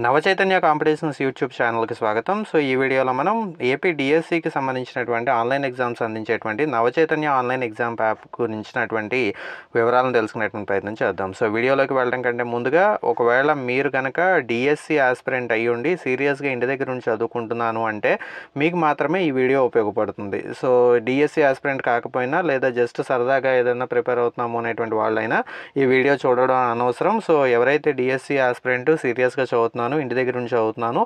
Navachaitanya competitions YouTube ఛానల్కి స్వాగతం. So ఈ వీడియోలో మనం ఏపీ డిఎస్సికి సంబంధించినటువంటి ఆన్లైన్ ఎగ్జామ్స్ అందించేటువంటి నవచైతన్య ఆన్లైన్ ఎగ్జామ్ యాప్ గురించినటువంటి వివరాలను తెలుసుకునేటువంటి ప్రయత్నం చేద్దాం. సో వీడియోలోకి వెళ్ళడం కంటే ముందుగా ఒకవేళ మీరు కనుక డిఎస్సి ఆస్పిరెంట్ అయ్యి ఉండి సీరియస్గా ఇంటి దగ్గర నుంచి చదువుకుంటున్నాను అంటే మీకు మాత్రమే ఈ వీడియో ఉపయోగపడుతుంది. సో డిఎస్సి ఆస్పిరెంట్ కాకపోయినా లేదా జస్ట్ సరదాగా ఏదైనా ప్రిపేర్ అవుతున్నాము అనేటువంటి వాళ్ళైనా ఈ వీడియో చూడడం అనవసరం. సో ఎవరైతే డిఎస్సి ఆస్పిరెంట్ సీరియస్గా చదువుతున్నాను, ఇంటి దగ్గర నుంచి చదువుతున్నాను,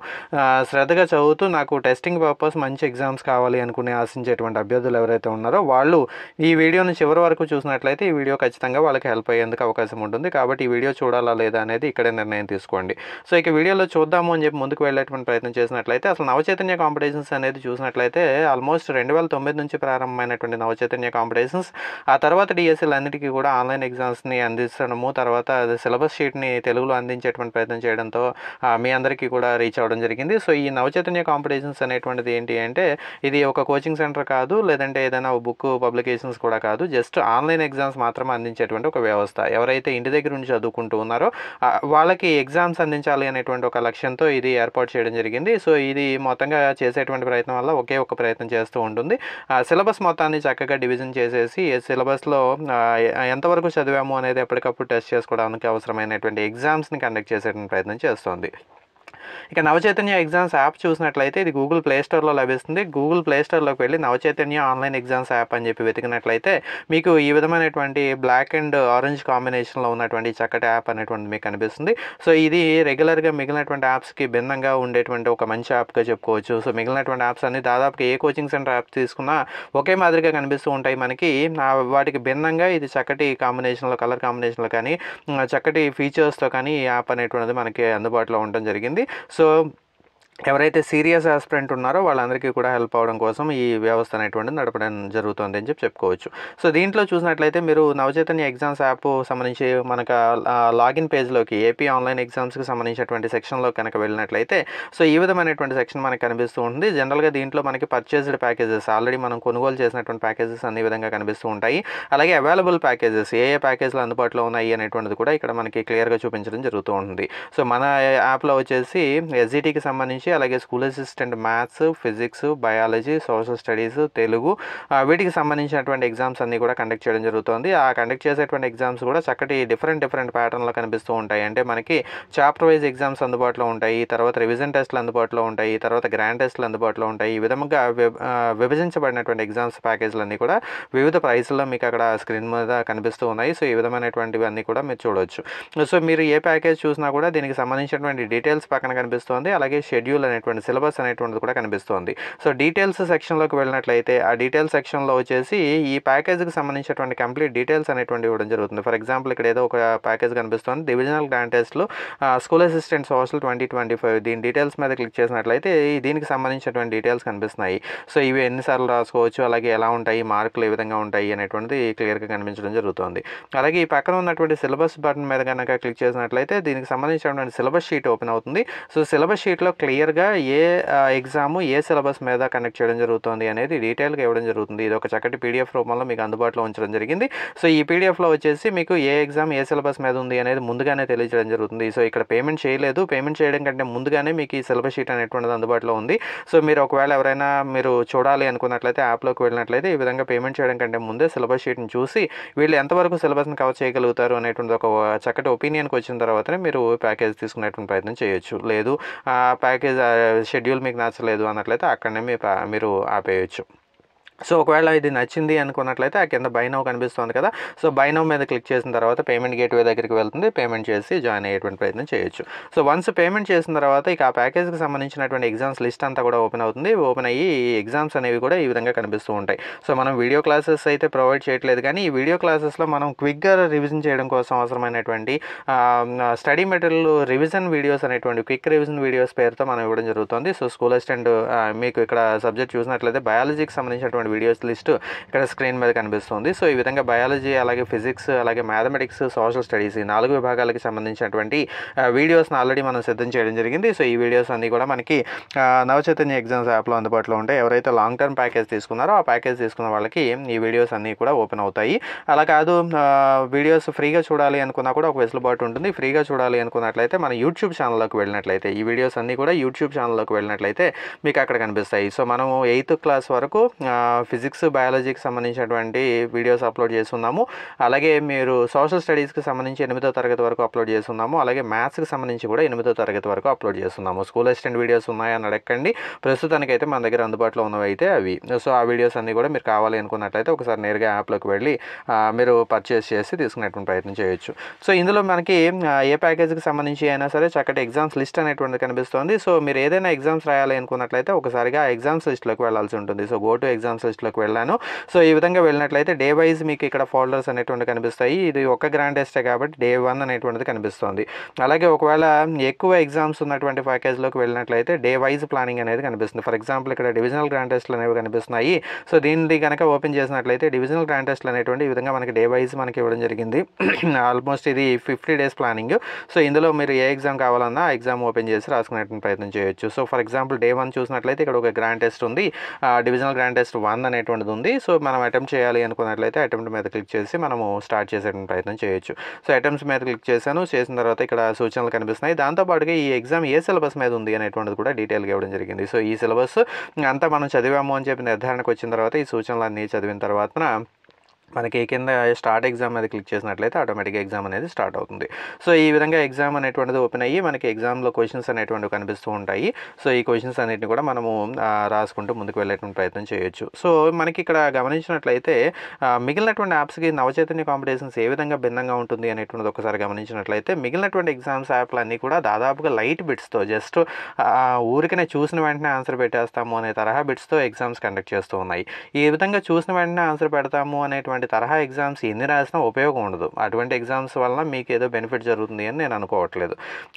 శ్రద్ధగా చదువుతూ నాకు టెస్టింగ్ పర్పస్ మంచి ఎగ్జామ్స్ కావాలి అనుకునే ఆశించేటువంటి అభ్యర్థులు ఎవరైతే ఉన్నారో వాళ్ళు ఈ వీడియోని చివరి వరకు చూసినట్లయితే ఈ వీడియో ఖచ్చితంగా వాళ్ళకి హెల్ప్ అయ్యేందుకు అవకాశం ఉంటుంది. కాబట్టి ఈ వీడియో చూడాలా లేదా అనేది ఇక్కడే నిర్ణయం తీసుకోండి. సో ఇక వీడియోలో చూద్దాము అని చెప్పి ముందుకు వెళ్ళేటువంటి ప్రయత్నం చేసినట్లయితే అసలు నవచైతన్య కాంపిటీషన్స్ అనేది చూసినట్లయితే ఆల్మోస్ట్ 2009 నుంచి ప్రారంభమైనటువంటి నవచైతన్య కాంపిటీషన్స్ ఆ తర్వాత డిఎస్సీలు అన్నిటికీ కూడా ఆన్లైన్ ఎగ్జామ్స్ని అందించడము, తర్వాత సిలబస్ షీట్ని తెలుగులో అందించేటువంటి ప్రయత్నం చేయడంతో మీ అందరికీ కూడా రీచ్ అవ్వడం జరిగింది. సో ఈ నవచైతన్య కాంపిటీషన్స్ అనేటువంటిది ఏంటి అంటే ఇది ఒక కోచింగ్ సెంటర్ కాదు, లేదంటే ఏదైనా బుక్ పబ్లికేషన్స్ కూడా కాదు, జస్ట్ ఆన్లైన్ ఎగ్జామ్స్ మాత్రమే అందించేటువంటి ఒక వ్యవస్థ. ఎవరైతే ఇంటి దగ్గర నుంచి చదువుకుంటూ ఉన్నారో వాళ్ళకి ఎగ్జామ్స్ అందించాలి అనేటువంటి ఒక లక్ష్యంతో ఇది ఏర్పాటు చేయడం జరిగింది. సో ఇది మొత్తంగా చేసేటువంటి ప్రయత్నం వల్ల ఒకే ఒక ప్రయత్నం చేస్తూ ఉంటుంది. సిలబస్ మొత్తాన్ని చక్కగా డివిజన్ చేసేసి సిలబస్లో ఎంతవరకు చదివాము అనేది ఎప్పటికప్పుడు టెస్ట్ చేసుకోవడానికి అవసరమైనటువంటి ఎగ్జామ్స్ని కండక్ట్ చేసేటువంటి ప్రయత్నం చేస్తుంది. ఇక నవచైతన్య ఎగ్జామ్స్ యాప్ చూసినట్లయితే ఇది గూగుల్ ప్లే స్టోర్లో లభిస్తుంది. గూగుల్ ప్లే స్టోర్లోకి వెళ్ళి నవచైతన్య ఆన్లైన్ ఎగ్జామ్స్ యాప్ అని చెప్పి వెతికినట్లయితే మీకు ఈ విధమైనటువంటి బ్లాక్ అండ్ ఆరెంజ్ కాంబినేషన్లో ఉన్నటువంటి చక్కటి యాప్ అనేటువంటి మీకు కనిపిస్తుంది. సో ఇది రెగ్యులర్గా మిగిలినటువంటి యాప్స్కి భిన్నంగా ఉండేటువంటి ఒక మంచి యాప్గా చెప్పుకోవచ్చు. సో మిగిలినటువంటి యాప్స్ అన్ని దాదాపుగా ఏ కోచింగ్ సెంటర్ యాప్స్ తీసుకున్నా ఒకే మాదిరిగా కనిపిస్తూ ఉంటాయి మనకి. వాటికి భిన్నంగా ఇది చక్కటి కాంబినేషన్లో, కలర్ కాంబినేషన్లో కానీ చక్కటి ఫీచర్స్తో కానీ ఈ యాప్ అనేటువంటిది మనకి అందుబాటులో ఉండడం జరిగింది. సో ఎవరైతే సీరియస్ ఆస్పిరెంట్ ఉన్నారో వాళ్ళందరికీ కూడా హెల్ప్ అవ్వడం కోసం ఈ వ్యవస్థ అనేటువంటిది నడపడం జరుగుతుంది అని చెప్పుకోవచ్చు. సో దీంట్లో చూసినట్లయితే మీరు నవచైతన్య ఎగ్జామ్స్ యాప్ సంబంధించి మనకు లాగిన్ పేజ్లోకి ఏపీ ఆన్లైన్ ఎగ్జామ్స్కి సంబంధించినటువంటి సెక్షన్లో కనుక వెళ్ళినట్లయితే సో ఈ విధమైనటువంటి సెక్షన్ మనకు కనిపిస్తూ ఉంటుంది. జనరల్గా దీంట్లో మనకి పర్చేజ్డ్ ప్యాకేజెస్, ఆల్రెడీ మనం కొనుగోలు చేసినటువంటి ప్యాకేజెస్ అన్ని విధంగా కనిపిస్తూ ఉంటాయి. అలాగే అవైలబుల్ ప్యాకేజెస్, ఏ ప్యాకేజ్లు అందుబాటులో ఉన్నాయి అనేటువంటిది కూడా ఇక్కడ మనకి క్లియర్గా చూపించడం జరుగుతూ ఉంటుంది. సో మన యాప్లో వచ్చేసి ఎస్జిటికి సంబంధించి, అలాగే school assistant maths, physics, biology, social studies, Telugu వీటికి సంబంధించినటువంటి ఎగ్జామ్స్ అన్నీ కూడా కండక్ట్ చేయడం జరుగుతుంది. ఆ కండక్ట్ చేసేటువంటి ఎగ్జామ్స్ కూడా చక్కటి డిఫరెంట్ ప్యాటర్న్లో కనిపిస్తూ ఉంటాయి. అంటే మనకి చాప్టర్ వైజ్ ఎగ్జామ్స్ అందుబాటులో ఉంటాయి, తర్వాత రివిజన్ టెస్ట్లు అందుబాటులో ఉంటాయి, తర్వాత గ్రాండ్ టెస్ట్లు అందుబాటులో ఉంటాయి. ఈ విధంగా విభజించబడినటువంటి ఎగ్జామ్స్ ప్యాకేజీలన్నీ కూడా వివిధ ప్రైస్లో మీకు అక్కడ స్క్రీన్ మీద కనిపిస్తూ ఉన్నాయి. సో ఈ విధమైనటువంటివి అన్నీ కూడా మీరు చూడవచ్చు. సో మీరు ఏ ప్యాకేజ్ చూసినా కూడా దీనికి సంబంధించినటువంటి డీటెయిల్స్ పక్కన కనిపిస్తుంది, అలాగే షెడ్యూల్ అనేటువంటి సిలబస్ అనేటువంటిది కూడా కనిపిస్తుంది. సో డీటెయిల్స్ సెక్షన్లోకి వెళ్ళినట్లయితే ఆ డీటెయిల్స్ సెక్షన్లో వచ్చేసి ఈ ప్యాకేజ్కి సంబంధించినటువంటి కంప్లీట్ డీటెయిల్స్ అనేటువంటి ఇవ్వడం జరుగుతుంది. ఫర్ ఎగ్జాంపుల్ ఇక్కడ ఏదో ఒక ప్యాకేజ్ కనిపిస్తుంది, డివిజనల్ గ్రాండ్ టెస్ట్లు స్కూల్ అసిస్టెంట్ సోషల్ 2025. దీని డీటెయిల్స్ మీద క్లిక్ చేసినట్లయితే దీనికి సంబంధించినటువంటి డీటెయిల్స్ కనిపిస్తున్నాయి. సో ఇవి ఎన్నిసార్లు రాసుకోవచ్చు, అలాగే ఎలా ఉంటాయి, మార్కులు ఏ విధంగా ఉంటాయి అనేటువంటిది క్లియర్గా కనిపించడం జరుగుతుంది. అలాగే ఈ పక్కన ఉన్నటువంటి సిలబస్ బటన్ మీద కనుక క్లిక్ చేసినట్లయితే దీనికి సంబంధించినటువంటి సిలబస్ షీట్ ఓపెన్ అవుతుంది. సో సిలబస్ షీట్లో క్లియర్గా ఏ ఎగ్జాము ఏ సిలబస్ మీద కండక్ట్ చేయడం జరుగుతుంది అనేది డీటెయిల్గా ఇవ్వడం జరుగుతుంది. ఇది ఒక చక్కటి పీడిఎఫ్ రూపంలో మీకు అందుబాటులో ఉంచడం జరిగింది. సో ఈ పీడిఎఫ్లో వచ్చేసి మీకు ఏ ఎగ్జామ్ ఏ సిలబస్ మీద ఉంది అనేది ముందుగానే తెలియజేయడం జరుగుతుంది. సో ఇక్కడ పేమెంట్ చేయలేదు, పేమెంట్ చేయడం కంటే ముందుగానే మీకు ఈ సిలబస్ షీట్ అనేటువంటిది అందుబాటులో ఉంది. సో మీరు ఒకవేళ ఎవరైనా మీరు చూడాలి అనుకున్నట్లయితే యాప్లోకి వెళ్ళినట్లయితే ఈ విధంగా పేమెంట్ చేయడం కంటే ముందే సిలబస్ షీట్ని చూసి వీళ్ళు ఎంతవరకు సిలబస్ని కవర్ చేయగలుగుతారు అనేటువంటి ఒక చక్కటి ఒపీనియన్కి వచ్చిన తర్వాతనే మీరు ప్యాకేజ్ తీసుకునేటువంటి ప్రయత్నం చేయొచ్చు. లేదు ప్యాకేజ్ షెడ్యూల్ మీకు నచ్చలేదు అన్నట్లయితే అక్కడనే మీరు ఆపేయచ్చు. సో ఒకవేళ ఇది నచ్చింది అనుకున్నట్లయితే ఆ కింద బై నౌ కనిపిస్తుంది కదా, సో బై నౌ మీద క్లిక్ చేసిన తర్వాత పేమెంట్ గేట్వే దగ్గరికి వెళ్తుంది, పేమెంట్ చేసి జాయిన్ అయ్యేటువంటి ప్రయత్నం చేయొచ్చు. సో వన్స్ పేమెంట్ చేసిన తర్వాత ఇక ఆ ప్యాకేజ్కి సంబంధించినటువంటి ఎగ్జామ్స్ లిస్ట్ అంతా కూడా ఓపెన్ అవుతుంది. ఓపెన్ అయ్యి ఎగ్జామ్స్ అనేవి కూడా ఈ విధంగా కనిపిస్తూ ఉంటాయి. సో మనం వీడియో క్లాసెస్ అయితే ప్రొవైడ్ చేయట్లేదు, కానీ ఈ వీడియో క్లాసెస్లో మనం క్విక్గా రివిజన్ చేయడం కోసం అవసరమైనటువంటి స్టడీ మెటీరియల్ రివిజన్ వీడియోస్ అనేటువంటి క్విక్ రివిజన్ వీడియోస్ పేరుతో మనం ఇవ్వడం జరుగుతుంది. సో స్కూల్ అసిస్టెంట్ మీకు ఇక్కడ సబ్జెక్ట్ చూసినట్లయితే బయాలజీకి సంబంధించినటువంటి సంబంధించినటువంటి వీడియోస్ లిస్ట్ ఇక్కడ స్క్రీన్ మీద కనిపిస్తుంది. సో ఈ విధంగా బయాలజీ, అలాగే ఫిజిక్స్, అలాగే మ్యాథమెటిక్స్, సోషల్ స్టడీస్ ఈ 4 విభాగాలకి సంబంధించినటువంటి వీడియోస్ని ఆల్రెడీ మనం సిద్ధం చేయడం జరిగింది. సో ఈ వీడియోస్ అన్నీ కూడా మనకి నవచైతన్య ఎగ్జామ్స్ యాప్లో అందుబాటులో ఉంటాయి. ఎవరైతే లాంగ్ టర్మ్ ప్యాకేజ్ తీసుకున్నారో ఆ ప్యాకేజ్ తీసుకున్న వాళ్ళకి ఈ వీడియోస్ అన్నీ కూడా ఓపెన్ అవుతాయి. అలా కాదు వీడియోస్ ఫ్రీగా చూడాలి అనుకున్నా కూడా ఒక వెసులుబాటు ఉంటుంది. ఫ్రీగా చూడాలి అనుకున్నట్లయితే మన యూట్యూబ్ ఛానల్లోకి వెళ్ళినట్లయితే ఈ వీడియోస్ అన్నీ కూడా యూట్యూబ్ ఛానల్లోకి వెళ్ళినట్లయితే మీకు అక్కడ కనిపిస్తాయి. సో మనము 8th క్లాస్ వరకు ఫిజిక్స్, బయాలజీకి సంబంధించినటువంటి వీడియోస్ అప్లోడ్ చేస్తున్నాము. అలాగే మీరు సోషల్ స్టడీస్కి సంబంధించి 8వ తరగతి వరకు అప్లోడ్ చేస్తున్నాము. అలాగే మ్యాథ్స్కి సంబంధించి కూడా 8వ తరగతి వరకు అప్లోడ్ చేస్తున్నాము. స్కూల్ అసిస్టెంట్ వీడియోస్ ఉన్నాయని అడగండి. ప్రస్తుతానికైతే మన దగ్గర అందుబాటులో ఉన్నవి అయితే అవి. సో ఆ వీడియోస్ అన్నీ కూడా మీరు కావాలి అనుకున్నట్లయితే ఒకసారి నేరుగా యాప్లోకి వెళ్ళి మీరు పర్చేస్ చేసి తీసుకునేటువంటి ప్రయత్నం చేయొచ్చు. సో ఇందులో మనకి ఏ ప్యాకేజ్కి సంబంధించి అయినా సరే చక్కటి ఎగ్జామ్స్ లిస్ట్ అనేటువంటిది కనిపిస్తుంది. సో మీరు ఏదైనా ఎగ్జామ్స్ రాయాలి అనుకున్నట్లయితే ఒకసారిగా ఎగ్జామ్స్ లిస్ట్లోకి వెళ్ళాల్సి ఉంటుంది. సో గో టు ఎగ్జామ్స్ లిస్ట్లోకి వెళ్ళాను. సో ఈ విధంగా వెళ్ళినట్లయితే డే వైజ్ మీకు ఇక్కడ ఫోల్డర్స్ అనేటువంటి కనిపిస్తాయి. ఇది ఒక గ్రాండ్ టెస్టే కాబట్టి డే 1 అనేటువంటిది కనిపిస్తుంది. అలాగే ఒకవేళ ఎక్కువ ఎగ్జామ్స్ ఉన్నటువంటి ప్యాకేజ్లోకి వెళ్ళినట్లయితే డే వైజ్ ప్లానింగ్ అనేది కనిపిస్తుంది. ఫర్ ఎగ్జాంపుల్ ఇక్కడ డివిజనల్ గ్రాండ్ టెస్ట్లు అనేవి కనిపిస్తున్నాయి. సో దీన్ని కనుక ఓపెన్ చేసినట్లయితే డివిజనల్ గ్రాండ్ టెస్ట్లు అనేటువంటి ఈ విధంగా మనకి డే వైజ్ మనకి ఇవ్వడం జరిగింది. ఆల్మోస్ట్ ఇది 50 days ప్లానింగ్. సో ఇందులో మీరు ఏ ఎగ్జామ్ కావాలన్నా ఆ ఎగ్జామ్ ఓపెన్ చేసి రాసుకునేటువంటి ప్రయత్నం చేయొచ్చు. సో ఫర్ ఎగ్జాంపుల్ డే 1 చూసినట్లయితే ఇక్కడ ఒక గ్రాండ్ టెస్ట్ ఉంది. డివిజనల్ గ్రాండ్ టెస్ట్ 1 అనేటువంటిది ఉంది. సో మనం అటెంప్ట్ చేయాలి అనుకున్నట్లయితే అటెంప్ట్ మీద క్లిక్ చేసి మనము స్టార్ట్ చేసేటువంటి ప్రయత్నం చేయొచ్చు. సో అటెంప్ట్స్ మీద క్లిక్ చేశాను. చేసిన తర్వాత ఇక్కడ సూచనలు కనిపిస్తున్నాయి. దాంతోపాటుగా ఈ ఎగ్జామ్ ఏ సిలబస్ మీద ఉంది అనేటువంటిది కూడా డీటెయిల్గా ఇవ్వడం జరిగింది. సో ఈ సిలబస్ అంతా మనం చదివాము అని చెప్పి నిర్ధారణకు వచ్చిన తర్వాత ఈ సూచనలు అన్నీ చదివిన తర్వాత మనకి కింద స్టార్ట్ ఎగ్జామ్ మీద క్లిక్ చేసినట్లయితే ఆటోమేటిక్గా ఎగ్జామ్ అనేది స్టార్ట్ అవుతుంది. సో ఈ విధంగా ఎగ్జామ్ అనేటువంటిది ఓపెన్ అయ్యి మనకి ఎగ్జామ్లో క్వశ్చన్స్ అనేటువంటివి కనిపిస్తూ ఉంటాయి. సో ఈ క్వశ్చన్స్ అన్నిటిని కూడా మనము రాసుకుంటూ ముందుకు వెళ్ళేటువంటి ప్రయత్నం చేయొచ్చు. సో మనకి ఇక్కడ గమనించినట్లయితే మిగిలినటువంటి యాప్స్కి నవచైతన్య కాంపిటీషన్స్ ఏ విధంగా భిన్నంగా ఉంటుంది అనేటువంటిది ఒకసారి గమనించినట్లయితే మిగిలినటువంటి ఎగ్జామ్స్ యాప్లు అన్నీ కూడా దాదాపుగా లైట్ బిట్స్తో జస్ట్ ఊరికనే చూసిన వెంటనే ఆన్సర్ పెట్టేస్తాము అనే తరహా బిట్స్తో ఎగ్జామ్స్ కండక్ట్ చేస్తూ ఉన్నాయి. ఈ విధంగా చూసిన వెంటనే ఆన్సర్ పెడతాము అనేటువంటి తరహా ఎగ్జామ్స్ ఎన్ని రాసినా ఉపయోగం ఉండదు. అటువంటి ఎగ్జామ్స్ వలన మీకు ఏదో బెనిఫిట్ జరుగుతుంది అని నేను అనుకోవట్లేదు.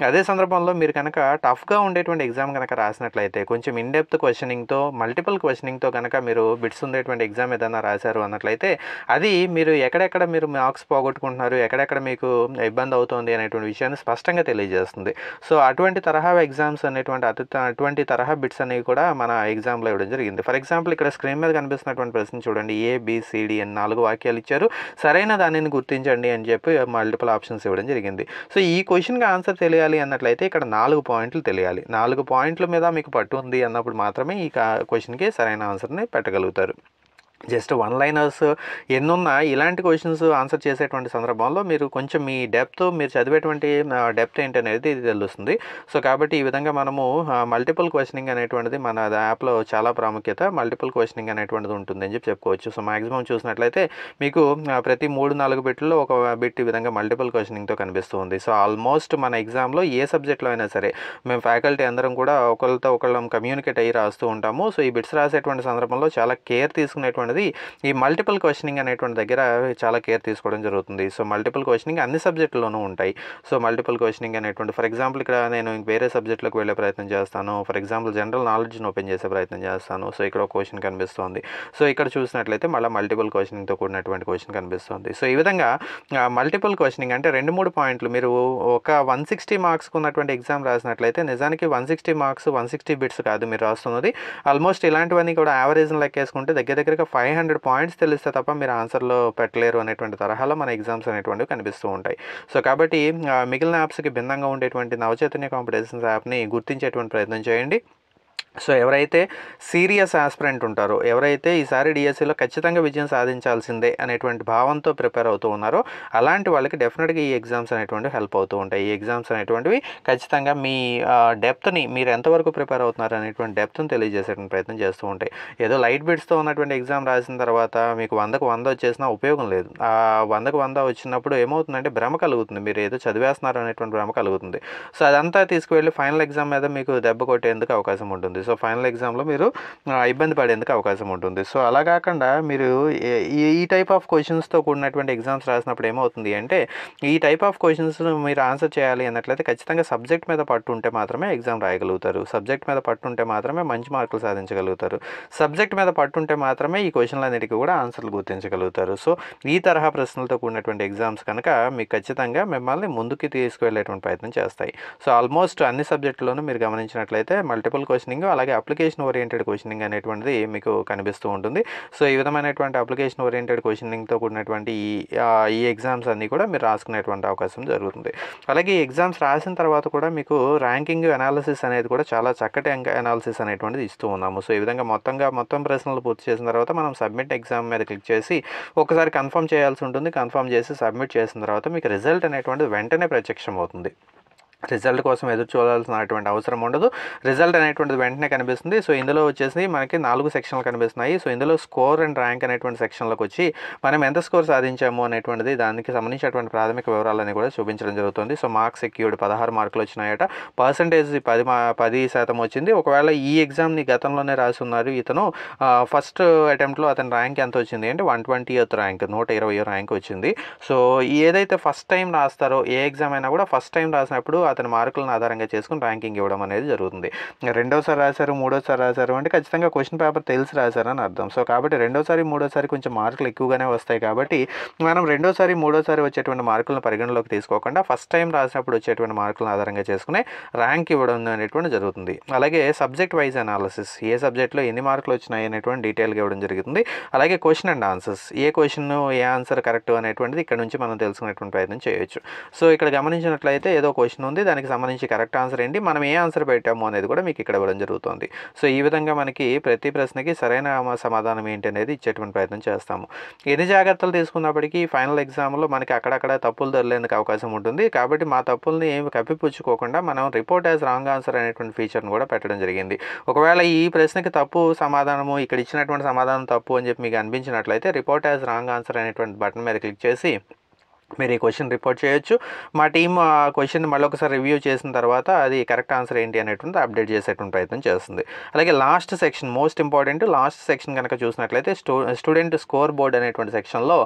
అదే సందర్భంలో మీరు కనుక టఫ్గా ఉండేటువంటి ఎగ్జామ్ కనుక రాసినట్లయితే కొంచెం ఇన్డెప్త్ క్వశ్చనింగ్తో, మల్టిపుల్ క్వశ్చనింగ్తో కనుక మీరు బిట్స్ ఉండేటువంటి ఎగ్జామ్ ఏదైనా రాశారు అన్నట్లయితే అది మీరు ఎక్కడెక్కడ మీరు మార్క్స్ పోగొట్టుకుంటున్నారు, ఎక్కడెక్కడ మీకు ఇబ్బంది అవుతుంది అనేటువంటి విషయాన్ని స్పష్టంగా తెలియజేస్తుంది. సో అటువంటి తరహా ఎగ్జామ్స్ అనేటువంటి అటువంటి తరహా బిట్స్ అనేవి కూడా మన ఎగ్జామ్లో ఇవ్వడం జరిగింది. ఫర్ ఎగ్జాంపుల్ ఇక్కడ స్క్రీన్ మీద కనిపిస్తున్నటువంటి ప్రశ్న చూడండి. ABCD అని 4 వాక్యాలు ఇచ్చారు. సరైన దానిని గుర్తించండి అని చెప్పి మల్టిపుల్ ఆప్షన్స్ ఇవ్వడం జరిగింది. సో ఈ క్వశ్చన్కి ఆన్సర్ తెలియాలి అన్నట్లయితే ఇక్కడ 4 పాయింట్లు తెలియాలి. 4 పాయింట్ల మీద మీకు పట్టు ఉంది అన్నప్పుడు మాత్రమే ఈ క్వశ్చన్కి సరైన ఆన్సర్ని పెట్టగలుగుతారు. జస్ట్ 1 లైనర్స్ ఎన్నున్నా ఇలాంటి క్వశ్చన్స్ ఆన్సర్ చేసేటువంటి సందర్భంలో మీరు కొంచెం మీ డెప్త్, మీరు చదివేటువంటి డెప్త్ ఏంటి అనేది ఇది తెలుస్తుంది. సో కాబట్టి ఈ విధంగా మనము మల్టిపుల్ క్వశ్చనింగ్ అనేటువంటిది మన యాప్లో చాలా ప్రాముఖ్యత. మల్టిపుల్ క్వశ్చనింగ్ అనేటువంటిది ఉంటుందని చెప్పి చెప్పుకోవచ్చు. సో మ్యాక్సిమం చూసినట్లయితే మీకు ప్రతి 3-4 బిట్లలో ఒక బిట్ ఈ విధంగా మల్టిపుల్ క్వశ్చనింగ్తో కనిపిస్తూ ఉంది. సో ఆల్మోస్ట్ మన ఎగ్జామ్లో ఏ సబ్జెక్ట్లో అయినా సరే మేము ఫ్యాకల్టీ అందరం కూడా ఒకళ్ళతో ఒకళ్ళం కమ్యూనికేట్ అయ్యి రాస్తూ ఉంటాము. సో ఈ బిట్స్ రాసేటువంటి సందర్భంలో చాలా కేర్ తీసుకునేటువంటి ఈ మల్టిపుల్ క్వశ్చనింగ్ అనేటువంటి దగ్గర చాలా కేర్ తీసుకోవడం జరుగుతుంది. సో మల్టిపుల్ క్వశ్చనింగ్ అన్ని సబ్జెక్టుల్లోనూ ఉంటాయి. సో మల్టిపుల్ క్వశ్చనింగ్ అనేటువంటి ఫర్ ఎగ్జాంపుల్ ఇక్కడ నేను వేరే సబ్జెక్టులకు వెళ్ళే ప్రయత్నం చేస్తాను. ఫర్ ఎగ్జాంపుల్ జనరల్ నాలెడ్జ్ని ఓపెన్ చేసే ప్రయత్నం చేస్తాను. సో ఇక్కడ ఒక క్వశ్చన్ కనిపిస్తుంది. సో ఇక్కడ చూసినట్లయితే మళ్ళీ మల్టిపుల్ క్వశ్చనింగ్తో కూడినటువంటి క్వశ్చన్ కనిపిస్తుంది. సో ఈ విధంగా మల్టిపుల్ క్వశ్చనింగ్ అంటే 2-3 పాయింట్లు మీరు ఒక 160 మార్క్స్కి ఉన్నటువంటి ఎగ్జామ్ రాసినట్లయితే నిజానికి 160 మార్క్స్ 160 బిట్స్ కాదు మీరు రాస్తున్నది. ఆల్మోస్ట్ ఇలాంటివన్నీ కూడా యావరేజ్ని లెక్కేసుకుంటే దగ్గర 500 పాయింట్స్ తెలిస్తే తప్ప మీరు ఆన్సర్లో పెట్టలేరు అనేటువంటి తరహాలో మన ఎగ్జామ్స్ అనేటువంటివి కనిపిస్తూ ఉంటాయి. సో కాబట్టి మిగిలిన యాప్స్కి భిన్నంగా ఉండేటువంటి నవచైతన్య కాంపిటీషన్స్ యాప్ని గుర్తించేటువంటి ప్రయత్నం చేయండి. సో ఎవరైతే సీరియస్ ఆస్పిరెంట్ ఉంటారో, ఎవరైతే ఈసారి డిఎస్సిలో ఖచ్చితంగా విజయం సాధించాల్సిందే అనేటువంటి భావంతో ప్రిపేర్ అవుతూ ఉన్నారో అలాంటి వాళ్ళకి డెఫినెట్గా ఈ ఎగ్జామ్స్ అనేటువంటివి హెల్ప్ అవుతూ ఉంటాయి. ఈ ఎగ్జామ్స్ అనేటువంటివి ఖచ్చితంగా మీ డెప్త్ని, మీరు ఎంతవరకు ప్రిపేర్ అవుతున్నారు అనేటువంటి డెప్త్ని తెలియజేసేటువంటి ప్రయత్నం చేస్తూ ఉంటాయి. ఏదో లైట్ బిట్స్తో ఉన్నటువంటి ఎగ్జామ్ రాసిన తర్వాత మీకు 100కు 100 వచ్చేసినా ఉపయోగం లేదు. 100కు 100 వచ్చినప్పుడు ఏమవుతుందంటే భ్రమ కలుగుతుంది, మీరు ఏదో చదివేస్తున్నారు అనేటువంటి భ్రమ కలుగుతుంది. సో అదంతా తీసుకువెళ్ళి ఫైనల్ ఎగ్జామ్ మీద మీకు దెబ్బ కొట్టేందుకు అవకాశం ఉంటుంది. సో ఫైనల్ ఎగ్జామ్లో మీరు ఇబ్బంది పడేందుకు అవకాశం ఉంటుంది. సో అలా కాకుండా మీరు ఈ టైప్ ఆఫ్ క్వశ్చన్స్తో కూడినటువంటి ఎగ్జామ్స్ రాసినప్పుడు ఏమవుతుంది అంటే, ఈ టైప్ ఆఫ్ క్వశ్చన్స్ మీరు ఆన్సర్ చేయాలి అన్నట్లయితే ఖచ్చితంగా సబ్జెక్ట్ మీద పట్టు ఉంటే మాత్రమే ఎగ్జామ్ రాయగలుగుతారు. సబ్జెక్ట్ మీద పట్టు ఉంటే మాత్రమే మంచి మార్కులు సాధించగలుగుతారు. సబ్జెక్ట్ మీద పట్టు ఉంటే మాత్రమే ఈ క్వశ్చన్లన్నిటికీ కూడా ఆన్సర్లు గుర్తించగలుగుతారు. సో ఈ తరహా ప్రశ్నలతో కూడినటువంటి ఎగ్జామ్స్ కనుక మీకు ఖచ్చితంగా మిమ్మల్ని ముందుకు తీసుకువెళ్ళేటువంటి ప్రయత్నం చేస్తాయి. సో ఆల్మోస్ట్ అన్ని సబ్జెక్టులోనూ మీరు గమనించినట్లయితే మల్టిపుల్ క్వశ్చనింగ్, అలాగే అప్లికేషన్ ఓరియంటెడ్ క్వశ్చనింగ్ అనేటువంటిది మీకు కనిపిస్తూ ఉంటుంది. సో ఈ విధమైనటువంటి అప్లికేషన్ ఓరియంటెడ్ క్వశ్చనింగ్తో కూడినటువంటి ఈ ఎగ్జామ్స్ అన్నీ కూడా మీరు రాసుకునేటువంటి అవకాశం జరుగుతుంది. అలాగే ఈ ఎగ్జామ్స్ రాసిన తర్వాత కూడా మీకు ర్యాంకింగ్ అనాలిసిస్ అనేది కూడా చాలా చక్కటి అనాలిసిస్ అనేటువంటిది ఇస్తూ ఉన్నాము. సో ఈ విధంగా మొత్తం ప్రశ్నలు పూర్తి చేసిన తర్వాత మనం సబ్మిట్ ఎగ్జామ్ మీద క్లిక్ చేసి ఒకసారి కన్ఫర్మ్ చేయాల్సి ఉంటుంది. కన్ఫర్మ్ చేసి సబ్మిట్ చేసిన తర్వాత మీకు రిజల్ట్ అనేటువంటిది వెంటనే ప్రత్యక్షం అవుతుంది. రిజల్ట్ కోసం ఎదురు చూడాల్సినటువంటి అవసరం ఉండదు. రిజల్ట్ అనేటువంటిది వెంటనే కనిపిస్తుంది. సో ఇందులో వచ్చేసి మనకి 4 సెక్షన్లు కనిపిస్తున్నాయి. సో ఇందులో స్కోర్ అండ్ ర్యాంక్ అనేటువంటి సెక్షన్లోకి వచ్చి మనం ఎంత స్కోర్ సాధించాము అనేటువంటిది దానికి సంబంధించినటువంటి ప్రాథమిక వివరాలని కూడా చూపించడం జరుగుతుంది. సో మార్క్స్ సెక్యూర్డ్ 16 మార్కులు వచ్చినాయట. పర్సంటేజ్ 10% వచ్చింది. ఒకవేళ ఈ ఎగ్జామ్ని గతంలోనే రాసి ఉన్నారు ఇతను, ఫస్ట్ అటెంప్ట్లో అతని ర్యాంక్ ఎంత వచ్చింది అంటే 120th ర్యాంక్, 120 ర్యాంక్ వచ్చింది. సో ఏదైతే ఫస్ట్ టైం రాస్తారో ఏ ఎగ్జామ్ అయినా కూడా ఫస్ట్ టైం రాసినప్పుడు అతని మార్కులను ఆధారంగా చేసుకుని ర్యాంకింగ్ ఇవ్వడం అనేది జరుగుతుంది. రెండోసారి రాశారు, మూడోసారి రాశారు అంటే ఖచ్చితంగా క్వశ్చన్ పేపర్ తెలిసి రాశారని అర్థం. సో కాబట్టి రెండోసారి మూడోసారి కొంచెం మార్కులు ఎక్కువగానే వస్తాయి. కాబట్టి మనం రెండోసారి మూడోసారి వచ్చేటువంటి మార్కులను పరిగణలోకి తీసుకోకుండా ఫస్ట్ టైం రాసినప్పుడు వచ్చేటువంటి మార్కులను ఆధారంగా చేసుకుని ర్యాంక్ ఇవ్వడం అనేటువంటి జరుగుతుంది. అలాగే సబ్జెక్ట్ వైజ్ అనాలిసిస్, ఏ సబ్జెక్ట్లో ఎన్ని మార్కులు వచ్చినాయి అనేటువంటి డీటెయిల్గా ఇవ్వడం జరుగుతుంది. అలాగే question and answers, A question A answer correct అనేటువంటిది ఇక్కడ నుంచి మనం తెలుసుకునేటువంటి ప్రయత్నం చేయొచ్చు. సో ఇక్కడ గమనించినట్లయితే ఏదో క్వశ్చన్ ఉంది, దానికి సంబంధించి కరెక్ట్ ఆన్సర్ ఏంటి, మనం ఏ ఆన్సర్ పెట్టాము అనేది కూడా మీకు ఇక్కడ ఇవ్వడం జరుగుతుంది. సో ఈ విధంగా మనకి ప్రతి ప్రశ్నకి సరైన సమాధానం ఏంటి అనేది ఇచ్చేటువంటి ప్రయత్నం చేస్తాము. ఎన్ని జాగ్రత్తలు తీసుకున్నప్పటికీ ఫైనల్ ఎగ్జామ్లో మనకి అక్కడక్కడ తప్పులు దొరికేందుకు అవకాశం ఉంటుంది. కాబట్టి మా తప్పుల్ని ఏమి కప్పిపుచ్చుకోకుండా మనం రిపోర్ట్ యాజ్ రాంగ్ ఆన్సర్ అనేటువంటి ఫీచర్ను కూడా పెట్టడం జరిగింది. ఒకవేళ ఈ ప్రశ్నకి తప్పు సమాధానము, ఇక్కడ ఇచ్చినటువంటి సమాధానం తప్పు అని చెప్పి మీకు అనిపించినట్లయితే రిపోర్ట్ యాజ్ రాంగ్ ఆన్సర్ అనేటువంటి బటన్ మీద క్లిక్ చేసి మీరు ఈ క్వశ్చన్ రిపోర్ట్ చేయొచ్చు. మా టీం ఆ క్వశ్చన్ మళ్ళీ ఒకసారి రివ్యూ చేసిన తర్వాత అది కరెక్ట్ ఆన్సర్ ఏంటి అనేటువంటి అప్డేట్ చేసేటువంటి ప్రయత్నం చేస్తుంది. అలాగే last section, most important last section కనుక చూసినట్లయితే స్టూడెంట్ స్కోర్ బోర్డ్ అనేటువంటి సెక్షన్లో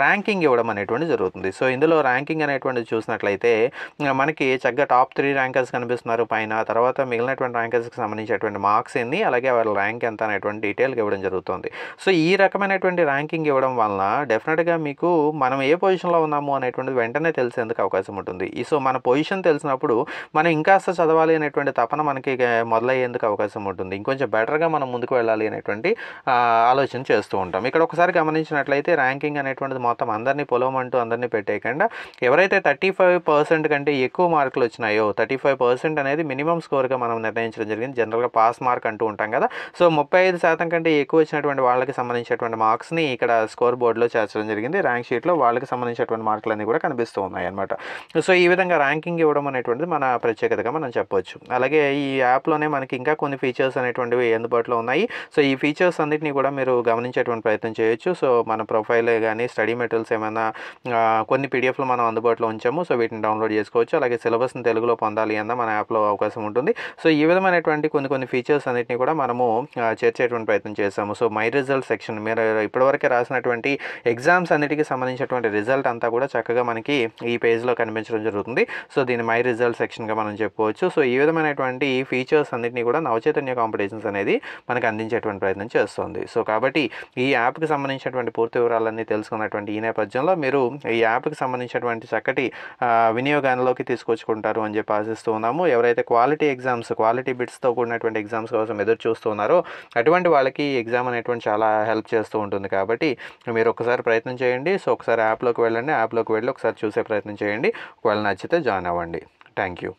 ర్యాంకింగ్ ఇవ్వడం అనేటువంటి జరుగుతుంది. సో ఇందులో ర్యాంకింగ్ అనేటువంటిది చూసినట్లయితే మనకి చక్కగా టాప్ 3 ర్యాంకర్స్ కనిపిస్తున్నారు పైన, తర్వాత మిగిలినటువంటి ర్యాంకర్స్కి సంబంధించినటువంటి మార్క్స్ ఎన్ని, అలాగే వాళ్ళ ర్యాంక్ ఎంత అనేటువంటి డీటెయిల్గా ఇవ్వడం జరుగుతుంది. సో ఈ రకమైనటువంటి ర్యాంకింగ్ ఇవ్వడం వలన డెఫినెట్గా మీకు మనం ఏ పొజిషన్లో ఉన్నాము అనేటువంటిది వెంటనే తెలిసేందుకు అవకాశం ఉంటుంది. సో మన పొజిషన్ తెలిసినప్పుడు మనం ఇంకాస్త చదవాలి అనేటువంటి తపన మనకి మొదలయ్యేందుకు అవకాశం ఉంటుంది. ఇంకొంచెం బెటర్గా మనం ముందుకు వెళ్ళాలి అనేటువంటి ఆలోచన చేస్తూ ఉంటాం. ఇక్కడ ఒకసారి గమనించినట్లయితే ర్యాంకింగ్ అనేటువంటిది మొత్తం అందరినీ పొలవమంటూ అందరినీ పెట్టేయకుండా ఎవరైతే 35% కంటే ఎక్కువ మార్కులు వచ్చినాయో, 35% అనేది మినిమం స్కోర్గా మనం నిర్ణయించడం జరిగింది. జనరల్గా పాస్ మార్క్ అంటూ ఉంటాం కదా. సో 35% కంటే ఎక్కువ వచ్చినటువంటి వాళ్ళకి సంబంధించినటువంటి మార్క్స్ని ఇక్కడ స్కోర్ బోర్డులో చేర్చడం జరిగింది. ర్యాంక్ షీట్లో వాళ్ళకి సంబంధించినటువంటి మార్కులన్నీ కూడా కనిపిస్తూ ఉన్నాయి అన్నమాట. సో ఈ విధంగా ర్యాంకింగ్ ఇవ్వడం అనేటువంటిది మన ప్రత్యేకతగా మనం చెప్పవచ్చు. అలాగే ఈ యాప్లోనే మనకి ఇంకా కొన్ని ఫీచర్స్ అనేటువంటివి అందుబాటులో ఉన్నాయి. సో ఈ ఫీచర్స్ అన్నింటినీ కూడా మీరు గమనించేటువంటి ప్రయత్నం చేయొచ్చు. సో మన ప్రొఫైల్ కానీ స్టడీ మెటీరియల్స్ ఏమైనా కొన్ని పీడిఎఫ్లు మనం అందుబాటులో ఉంచాము. సో వీటిని డౌన్లోడ్ చేసుకోవచ్చు. అలాగే సిలబస్ని తెలుగులో పొందాలి అన్న మన యాప్లో అవకాశం ఉంటుంది. సో ఈ విధమైనటువంటి కొన్ని ఫీచర్స్ అన్నింటినీ కూడా మనము చేర్చేటువంటి ప్రయత్నం చేస్తాము. సో మై రిజల్ట్ సెక్షన్, మీరు ఇప్పటివరకు రాసినటువంటి ఎగ్జామ్స్ అన్నిటికీ సంబంధించినటువంటి రిజల్ట్ అంతా కూడా చక్కగా మనకి ఈ పేజ్లో కనిపించడం జరుగుతుంది. సో దీన్ని మై రిజల్ట్ సెక్షన్గా మనం చెప్పుకోవచ్చు. సో ఈ విధమైనటువంటి ఫీచర్స్ అన్నింటినీ కూడా నవచైతన్య కాంపిటీషన్స్ అనేది మనకు అందించేటువంటి ప్రయత్నం చేస్తుంది. సో కాబట్టి ఈ యాప్కి సంబంధించినటువంటి పూర్తి వివరాలన్నీ తెలుసుకున్నటువంటి ఈ నేపథ్యంలో మీరు ఈ యాప్కి సంబంధించినటువంటి చక్కటి వినియోగాల్లోకి తీసుకొచ్చుకుంటారు అని చెప్పి ఆశిస్తూ ఉన్నాము. ఎవరైతే క్వాలిటీ బిట్స్తో కూడినటువంటి ఎగ్జామ్స్ కోసం ఎదురు చూస్తున్నారో అటువంటి వాళ్ళకి ఎగ్జామ్ అనేటువంటి చాలా హెల్ప్ చేస్తూ ఉంటుంది. కాబట్టి మీరు ఒకసారి ప్రయత్నం చేయండి. సో ఒకసారి యాప్లోకి వెళ్ళండి, యాప్లోకి వెళ్ళి ఒకసారి చూసే ప్రయత్నం చేయండి. ఒకవేళ నచ్చితే జాయిన్ అవ్వండి. Thank you.